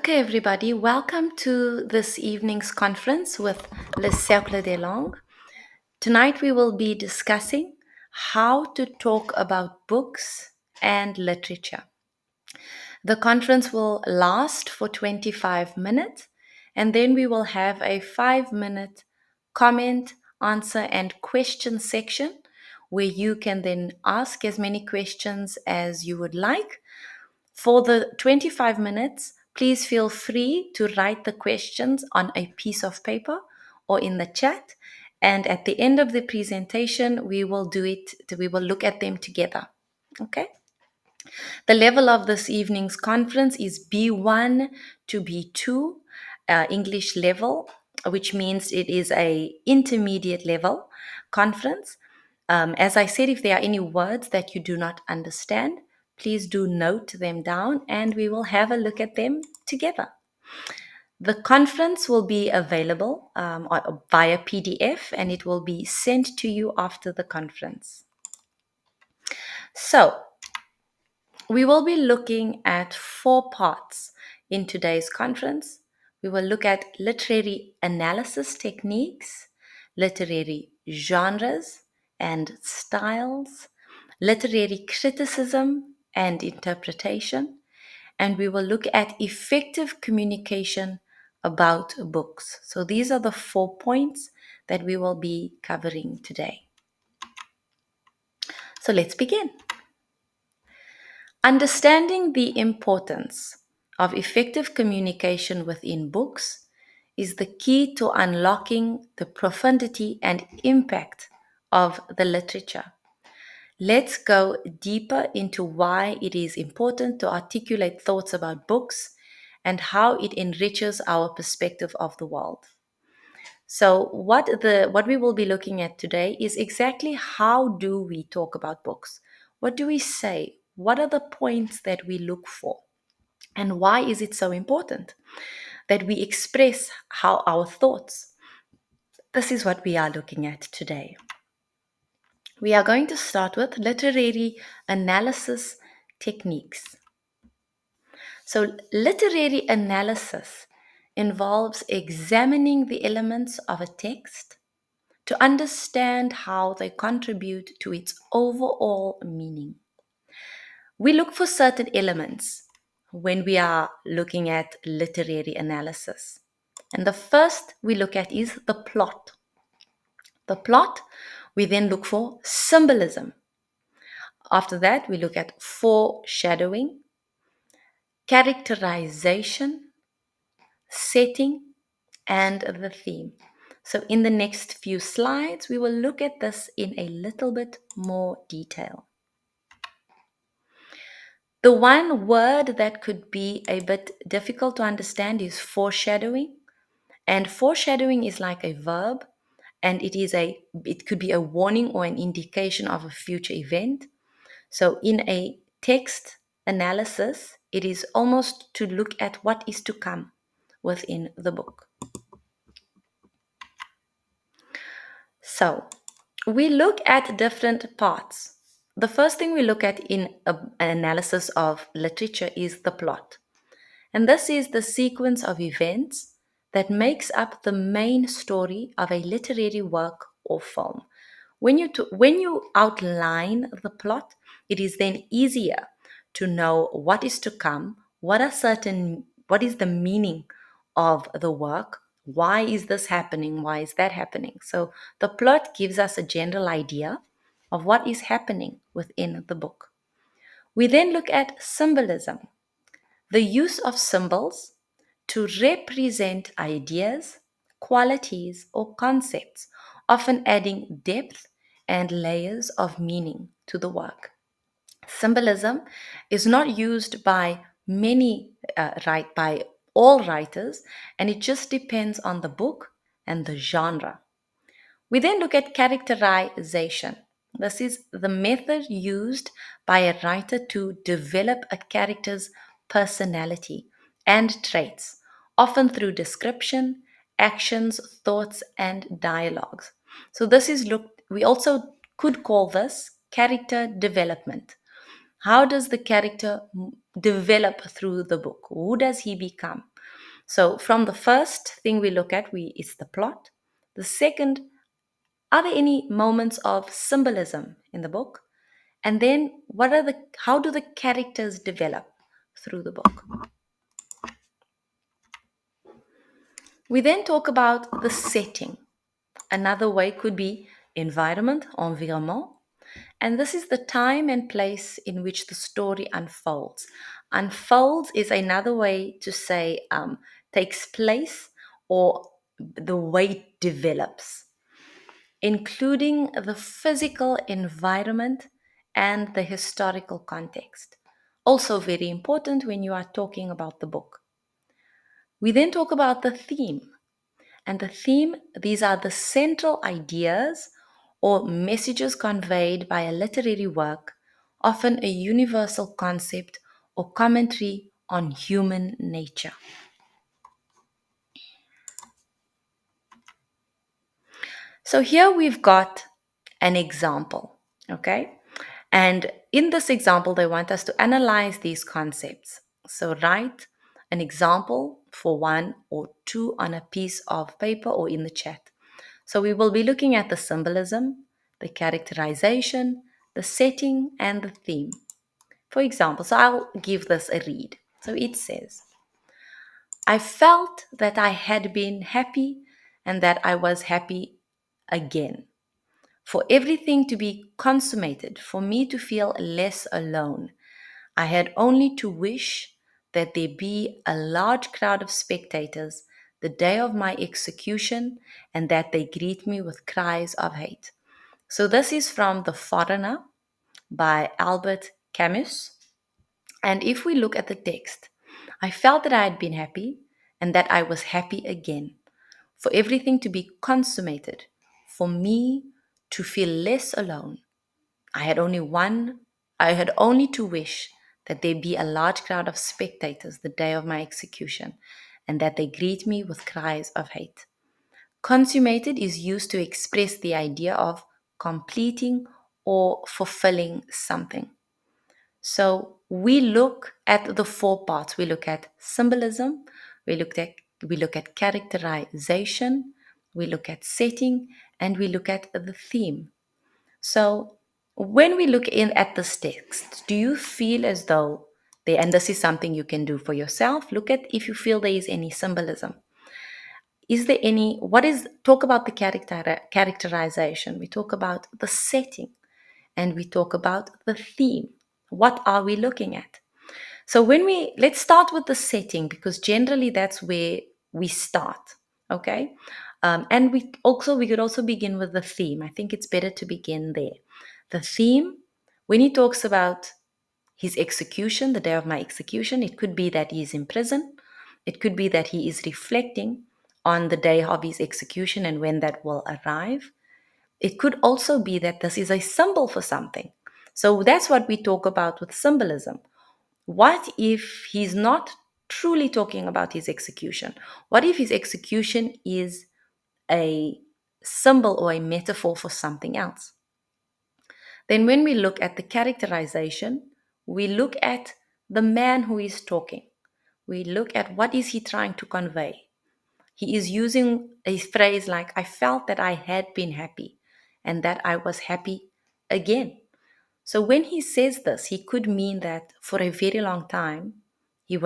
Okay, everybody, welcome to this evening's conference with le Cercle des Langues. Tonight we will be discussing how to talk about books and literature. The conference will last for 25 minutes and then we will have a 5-minute comment, answer, and question section where you can then ask as many questions as you would like. For the 25 minutes, please feel free to write the questions on a piece of paper or in the chat. And at the end of the presentation, we will look at them together. Okay? The level of this evening's conference is B1 to B2 English level, which means it is a intermediate level conference. As I said, if there are any words that you do not understand, please do note them down and we will have a look at them together. The conference will be available via PDF and it will be sent to you after the conference. So, we will be looking at 4 parts in today's conference. We will look at literary analysis techniques, literary genres and styles, literary criticism and interpretation, and we will look at effective communication about books. So these are the 4 points that we will be covering today. So let's begin. Understanding the importance of effective communication within books is the key to unlocking the profundity and impact of the literature. Let's go deeper into why it is important to articulate thoughts about books and how it enriches our perspective of the world. So what we will be looking at today is exactly how do we talk about books? What do we say? What are the points that we look for? And why is it so important that we express how our thoughts? This is what we are looking at today. We are going to start with literary analysis techniques. So literary analysis involves examining the elements of a text to understand how they contribute to its overall meaning. We look for certain elements when we are looking at literary analysis. And the first we look at is the plot. The plot, we then look for symbolism. After that, we look at foreshadowing, characterization, setting, and the theme. So in the next few slides, we will look at this in a little bit more detail. The one word that could be a bit difficult to understand is foreshadowing. And foreshadowing is like a verb, and it could be a warning or an indication of a future event. So in a text analysis, it is almost to look at what is to come within the book. So we look at different parts. The first thing we look at in an analysis of literature is the plot. And this is the sequence of events that makes up the main story of a literary work or film. When you outline the plot, it is then easier to know what is to come, what is the meaning of the work, why is this happening, why is that happening. So the plot gives us a general idea of what is happening within the book. We then look at symbolism, the use of symbols to represent ideas, qualities, or concepts, often adding depth and layers of meaning to the work. Symbolism is not used by by all writers, and it just depends on the book and the genre. We then look at characterization. This is the method used by a writer to develop a character's personality and traits, often through description, actions, thoughts, and dialogues. So we also could call this character development. How does the character develop through the book? Who does he become? So from the first thing we look at, it's the plot. The second, are there any moments of symbolism in the book? And then how do the characters develop through the book? We then talk about the setting. Another way could be environment, environment. And this is the time and place in which the story unfolds. Unfolds is another way to say takes place or the way it develops, including the physical environment and the historical context. Also, very important when you are talking about the book. We then talk about the theme. And the theme, these are the central ideas or messages conveyed by a literary work, often a universal concept or commentary on human nature. So here we've got an example, okay? And in this example, they want us to analyze these concepts. So write an example for one or two on a piece of paper or in the chat. So we will be looking at the symbolism, the characterization, the setting, and the theme. For example, so I'll give this a read. So it says, I felt that I had been happy and that I was happy again. For everything to be consummated, for me to feel less alone, I had only to wish that there be a large crowd of spectators the day of my execution and that they greet me with cries of hate. So, this is from The Foreigner by Albert Camus. And if we look at the text, I felt that I had been happy and that I was happy again. For everything to be consummated, for me to feel less alone, I had only one, I had only to wish that there be a large crowd of spectators the day of my execution, and that they greet me with cries of hate. Consummated is used to express the idea of completing or fulfilling something. So we look at the four parts. We look at symbolism, we look at characterization, we look at setting, and we look at the theme. So when we look in at this text, do you feel as though there, and this is something you can do for yourself, look at if you feel there is any symbolism. Is there any, talk about the characterization, we talk about the setting, and we talk about the theme. What are we looking at? So let's start with the setting, because generally that's where we start, okay? And we could also begin with the theme. I think it's better to begin there. The theme, when he talks about his execution, the day of my execution, it could be that he is in prison. It could be that he is reflecting on the day of his execution and when that will arrive. It could also be that this is a symbol for something. So that's what we talk about with symbolism. What if he's not truly talking about his execution? What if his execution is a symbol or a metaphor for something else? Then, when we look at the characterization, we look at the man who is talking. We look at what is he trying to convey. He is using a phrase like, I felt that I had been happy and that I was happy again. So when he says this, he could mean that for a very long time, he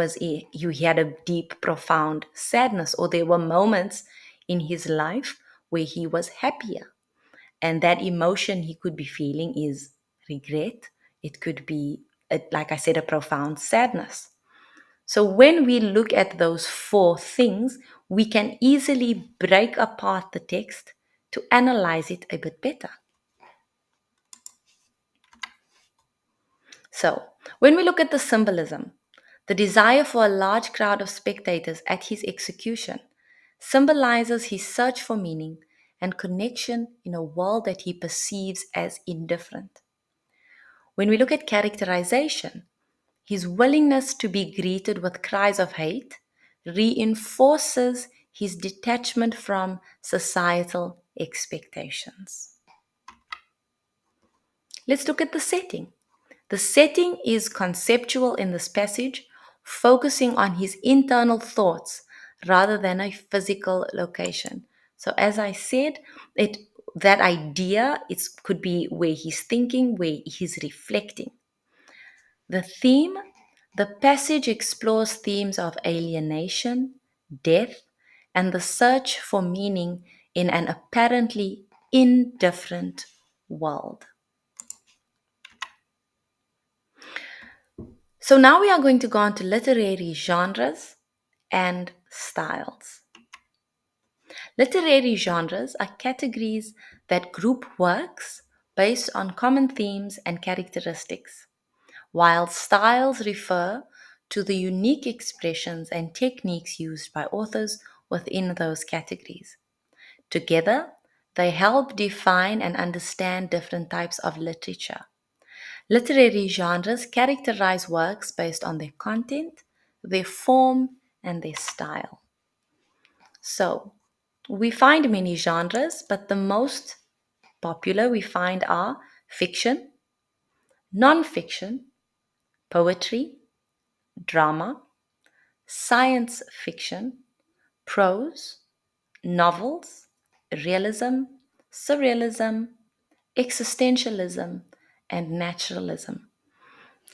had a deep, profound sadness, or there were moments in his life where he was happier. And that emotion he could be feeling is regret. It could be, like I said, a profound sadness. So when we look at those four things, we can easily break apart the text to analyze it a bit better. So, when we look at the symbolism, the desire for a large crowd of spectators at his execution symbolizes his search for meaning and connection in a world that he perceives as indifferent. When we look at characterization, his willingness to be greeted with cries of hate reinforces his detachment from societal expectations. Let's look at the setting. The setting is conceptual in this passage, focusing on his internal thoughts rather than a physical location. So as I said, that idea could be where he's thinking, where he's reflecting. The theme, the passage explores themes of alienation, death, and the search for meaning in an apparently indifferent world. So now we are going to go on to literary genres and styles. Literary genres are categories that group works based on common themes and characteristics, while styles refer to the unique expressions and techniques used by authors within those categories. Together, they help define and understand different types of literature. Literary genres characterize works based on their content, their form, and their style. So, we find many genres, but the most popular we find are fiction, non-fiction, poetry, drama, science fiction, prose, novels, realism, surrealism, existentialism, and naturalism.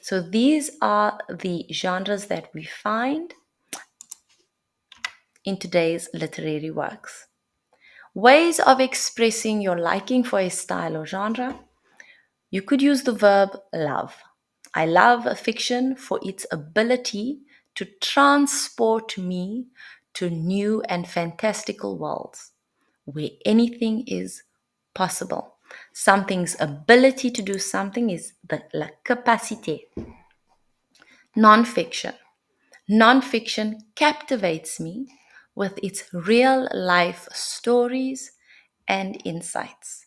So these are the genres that we find in today's literary works. Ways of expressing your liking for a style or genre. You could use the verb love. I love a fiction for its ability to transport me to new and fantastical worlds where anything is possible. Something's ability to do something is la capacité. Non-fiction. Non-fiction captivates me with its real life stories and insights.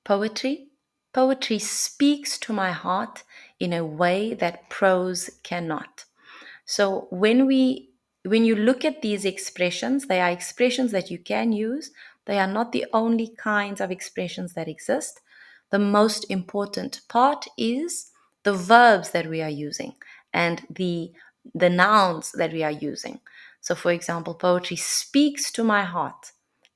Poetry. Poetry speaks to my heart in a way that prose cannot. So when you look at these expressions, they are expressions that you can use. They are not the only kinds of expressions that exist. The most important part is the verbs that we are using and the nouns that we are using. So for example, poetry speaks to my heart.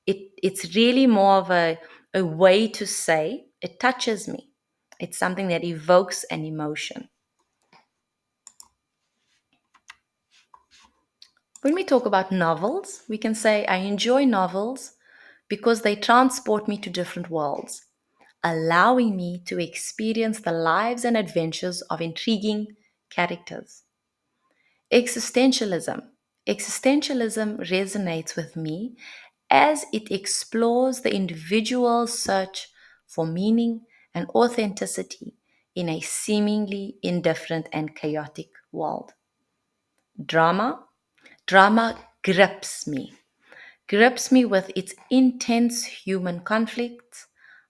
It's really more of a way to say it touches me. It's something that evokes an emotion. When we talk about novels, we can say I enjoy novels because they transport me to different worlds, allowing me to experience the lives and adventures of intriguing characters. Existentialism. Existentialism resonates with me as it explores the individual's search for meaning and authenticity in a seemingly indifferent and chaotic world. Drama. Drama grips me with its intense human conflicts,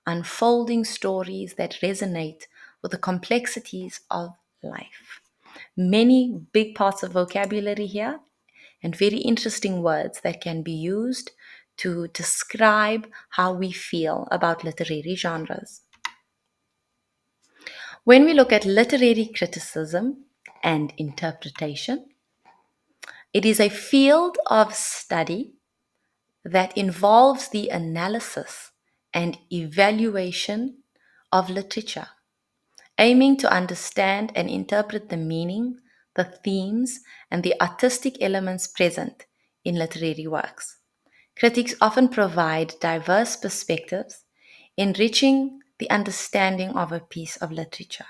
unfolding stories that resonate with the complexities of life. Many big parts of vocabulary here and very interesting words that can be used to describe how we feel about literary genres. When we look at literary criticism and interpretation, it is a field of study that involves the analysis and evaluation of literature, aiming to understand and interpret the meaning, the themes, and the artistic elements present in literary works. Critics often provide diverse perspectives, enriching the understanding of a piece of literature.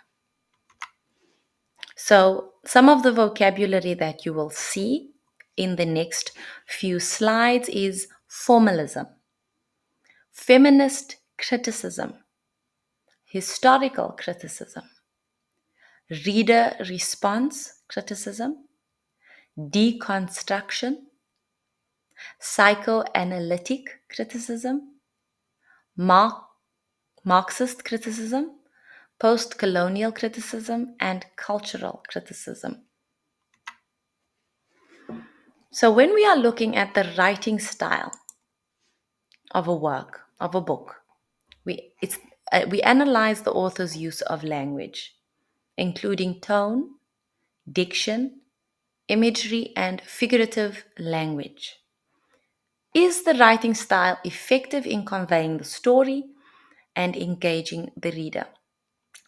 So, some of the vocabulary that you will see in the next few slides is formalism, feminist criticism, historical criticism, reader response criticism, deconstruction, psychoanalytic criticism, Marxist criticism, post-colonial criticism, and cultural criticism. So when we are looking at the writing style of a work, of a book, we analyze the author's use of language, including tone, diction, imagery, and figurative language. Is the writing style effective in conveying the story and engaging the reader?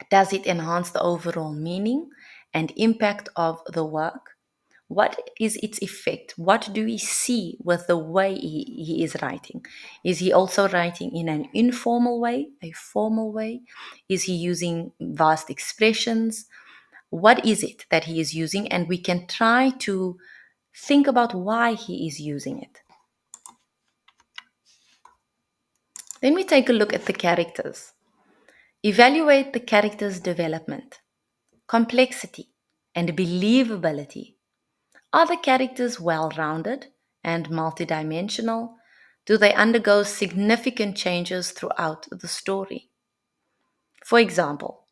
Does it enhance the overall meaning and impact of the work? What is its effect? What do we see with the way he is writing? Is he also writing in an informal way, a formal way? Is he using vast expressions? What is it that he is using? And we can try to think about why he is using it. Then we take a look at the characters. Evaluate the character's development, complexity, and believability. Are the characters well-rounded and multidimensional? Do they undergo significant changes throughout the story? For example,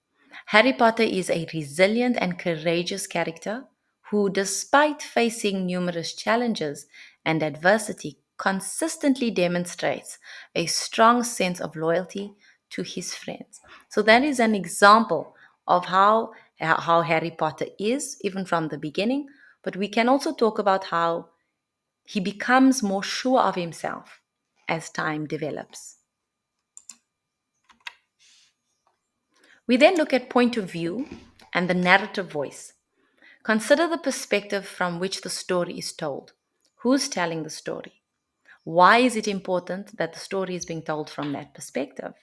Harry Potter is a resilient and courageous character who, despite facing numerous challenges and adversity, consistently demonstrates a strong sense of loyalty to his friends. So that is an example of how Harry Potter is, even from the beginning. But we can also talk about how he becomes more sure of himself as time develops. We then look at point of view and the narrative voice. Consider the perspective from which the story is told. Who's telling the story? Why is it important that the story is being told from that perspective?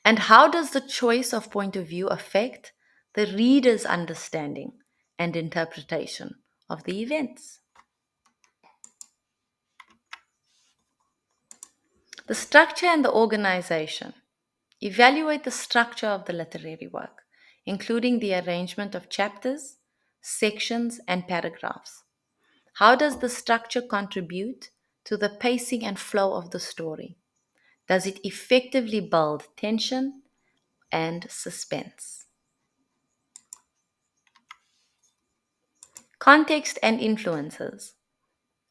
And how does the choice of point of view affect the reader's understanding and interpretation of the events? The structure and the organization. Evaluate the structure of the literary work, including the arrangement of chapters, sections, and paragraphs. How does the structure contribute to the pacing and flow of the story? Does it effectively build tension and suspense? Context and influences.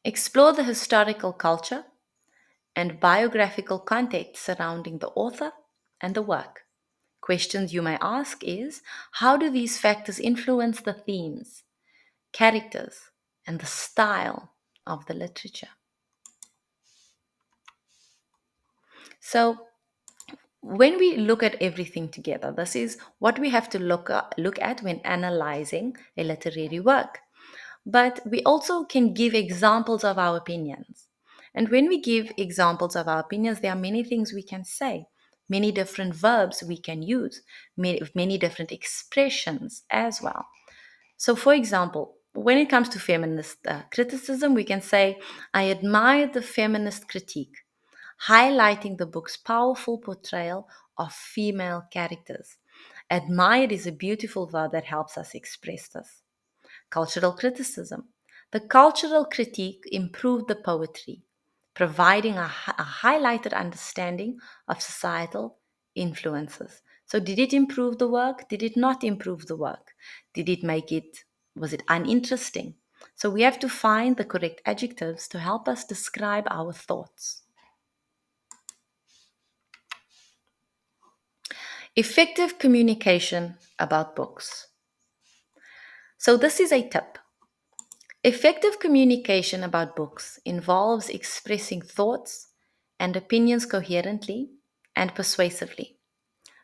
Explore the historical culture and biographical context surrounding the author and the work. Questions you may ask is, how do these factors influence the themes, characters, and the style of the literature? So, when we look at everything together, this is what we have to look at when analyzing a literary work. But we also can give examples of our opinions. And when we give examples of our opinions, there are many things we can say, many different verbs we can use, many different expressions as well. So, for example, when it comes to feminist criticism, we can say, I admire the feminist critique, highlighting the book's powerful portrayal of female characters. Admired is a beautiful verb that helps us express this. Cultural criticism. The cultural critique improved the poetry, providing a highlighted understanding of societal influences. So, did it improve the work? Did it not improve the work? Was it uninteresting? So, we have to find the correct adjectives to help us describe our thoughts. Effective communication about books. So, this is a tip. Effective communication about books involves expressing thoughts and opinions coherently and persuasively.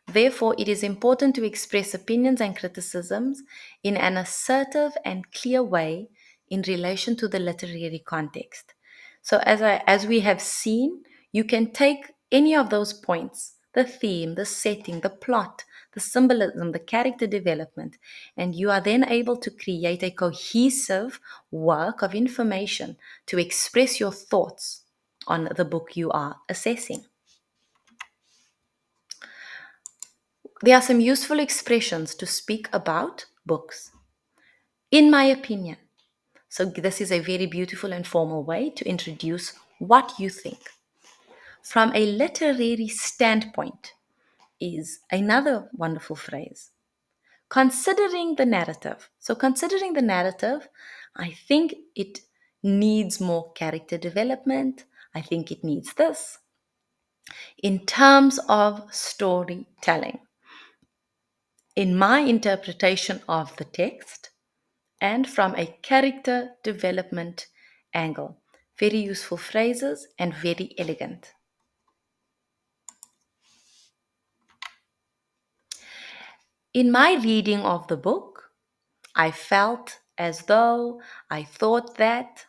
Therefore, it is important to express opinions and criticisms in an assertive and clear way in relation to the literary context. So, as we have seen, you can take any of those points, the theme, the setting, the plot, the symbolism, the character development, and you are then able to create a cohesive work of information to express your thoughts on the book you are assessing. There are some useful expressions to speak about books. In my opinion. So, this is a very beautiful and formal way to introduce what you think. From a literary standpoint, is another wonderful phrase. Considering the narrative. So, considering the narrative, I think it needs more character development. I think it needs this. In terms of storytelling, in my interpretation of the text, and from a character development angle. Very useful phrases and very elegant. In my reading of the book, I felt as though I thought that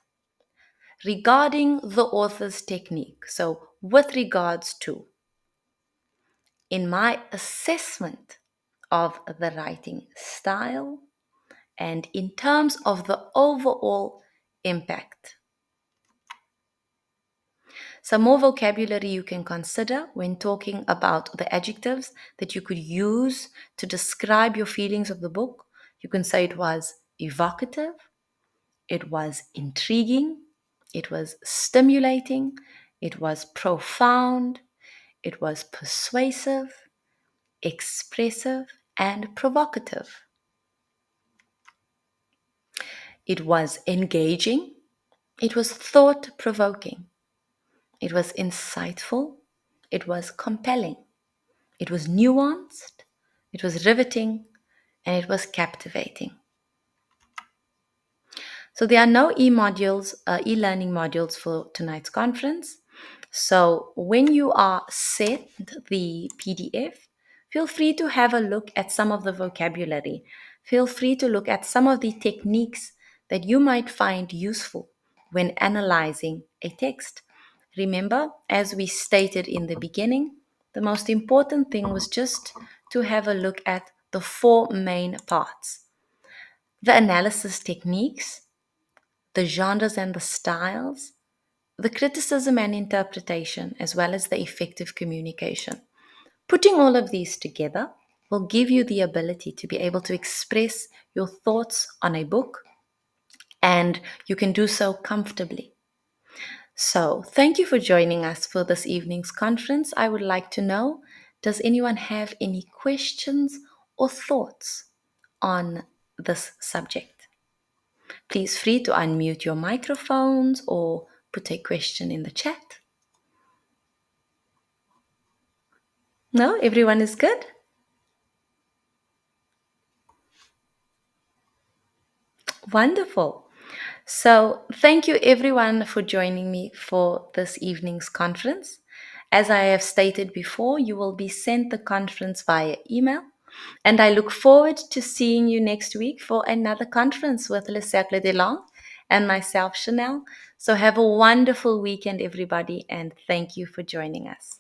regarding the author's technique, so with regards to, in my assessment of the writing style, and in terms of the overall impact. Some more vocabulary you can consider when talking about the adjectives that you could use to describe your feelings of the book. You can say it was evocative, it was intriguing, it was stimulating, it was profound, it was persuasive, expressive, and provocative. It was engaging, it was thought provoking, it was insightful, it was compelling, it was nuanced, it was riveting, and it was captivating. So there are no e-learning modules for tonight's conference. So when you are sent the PDF, feel free to have a look at some of the vocabulary. Feel free to look at some of the techniques that you might find useful when analyzing a text. Remember, as we stated in the beginning, the most important thing was just to have a look at the four main parts: the analysis techniques, the genres and the styles, the criticism and interpretation, as well as the effective communication. Putting all of these together will give you the ability to be able to express your thoughts on a book, and you can do so comfortably. So, thank you for joining us for this evening's conference. I would like to know, does anyone have any questions or thoughts on this subject? Please free to unmute your microphones or put a question in the chat. No, everyone is good? Wonderful. So, thank you everyone for joining me for this evening's conference. As I have stated before, you will be sent the conference via email, and I look forward to seeing you next week for another conference with Le Cercle de Langues and myself, Chanel. So, have a wonderful weekend, everybody, and thank you for joining us.